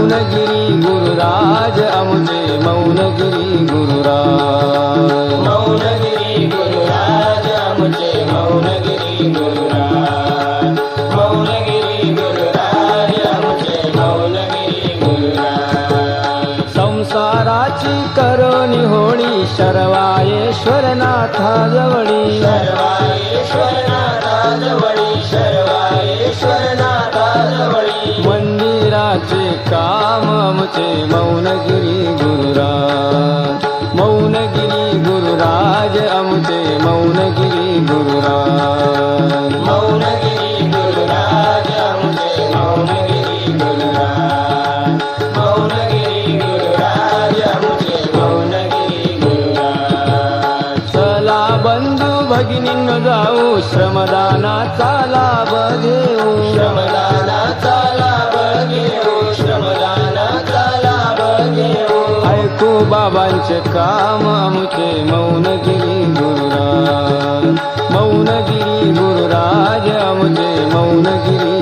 मौनगिरी गुरुराज आमचे मौनगिरी गुरुराज मौनगिरी गुरुराज आमचे मौनगिरी गुरुराज मौनगिरी गुरुराज आमचे मौनगिरी गुरुराज संसाराची करोनी होळी शर्वायेश्वरनाथाजवळी शर्वायेश्वरनाथाजवळी शर्वायेश्वरनाथाजवळी मंदिराचे काम आमचे मौनगिरी गुरुराज मौनगिरी गुरुराज आमचे मौनगिरी गुरुराज मौनगिरी गुरुराज आमचे मौनगिरी गुरुराज मौनगिरी गुरुराज आमचे मौनगिरी गुरुराज चला बंधू भगिनींनो जाऊ श्रमदानाचा लाभ घेऊ श्रमदानाचा लाभ घेऊ श्रमदानाचा लाभ घेऊ ऐकू बाबांचे काम आमचे मौनगिरी गुरुराज मौनगिरी गुरुराज आमचे मौनगिरी